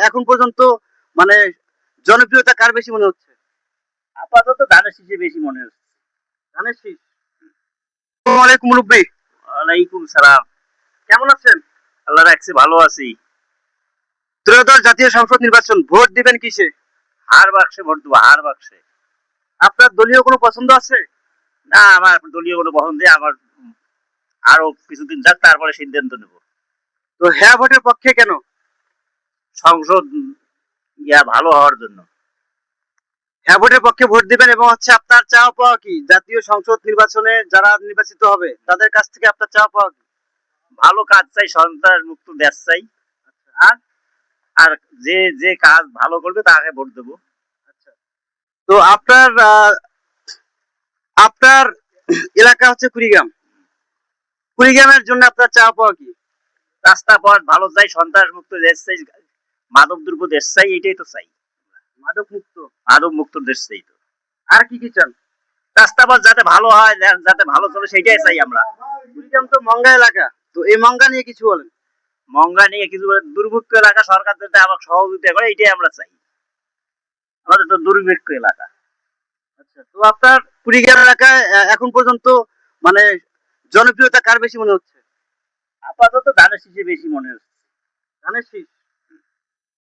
এখন পর্যন্ত মানে জনপ্রিয়তা কার বেশি মনে হচ্ছে? আপাতত ধানের শীষে বেশি মনে হচ্ছে। ধানের শীষ। আসসালামু আলাইকুম মুরব্বি। ওয়ালাইকুম সালাম। কেমন আছেন? আল্লাহ রাখছে, ভালো আছি। ত্রয়োদশ জাতীয় সংসদ নির্বাচন, ভোট দিবেন কিসে? হার বাক্সে ভোট দেবো, হার বাক্সে। আপনার দলীয় কোনো পছন্দ আছে? না, আমার দলীয় কোনো পছন্দ নেই। আমার আরো কিছুদিন যাক, তারপরে সিদ্ধান্ত নেব। তো হ্যাঁ ভোটের পক্ষে কেন? সংসদ ভালো হওয়ার জন্য। হ্যাঁ ভোটের পক্ষে ভোট দিবেন এবং হচ্ছে আপনার চাওয়া পাওয়া কি? জাতীয় সংসদ নির্বাচনে যারা নির্বাচিত হবে তাদের কাছ থেকে আপনার চাওয়া পাওয়া কি? ভালো কাজ চাই, সন্ত্রাস মুক্ত দেশ চাই। আর আর যে যে কাজ ভালো করবে তাকে ভোট দেবো। তো আপনার আপনার এলাকা হচ্ছে কুড়িগ্রাম। কুড়িগ্রামের জন্য আপনার চাওয়া পাওয়া কি? রাস্তা পথ ভালো চাই, সন্ত্রাস মুক্ত দেশ চাই, মাদক দ্রব্য দেশ চাই, এটাই তো চাই। মাদক মুক্ত। মাদক মুক্ত দেশ চাই তো। আর কি কি চান? রাস্তা পথ যাতে ভালো হয়, যাতে ভালো চলে, সেটাই চাই আমরা। কুড়িগ্রাম তো মঙ্গা এলাকা, তো এই মঙ্গা নিয়ে কিছু বলেন। মঙ্গা নিয়ে কিছু দুর্ভিক্ষ এলাকা, সরকার যাতে আমাকে সহযোগিতা করে, এটাই আমরা চাই। আমাদের তো দুর্ভিক্ষ এলাকা। আচ্ছা, তো আপনার কুড়িগ্রাম এলাকায় এখন পর্যন্ত মানে জনপ্রিয়তা কার বেশি মনে হচ্ছে? আপাতত ধানের শীষে বেশি মনে হচ্ছে। ধানের শীষ।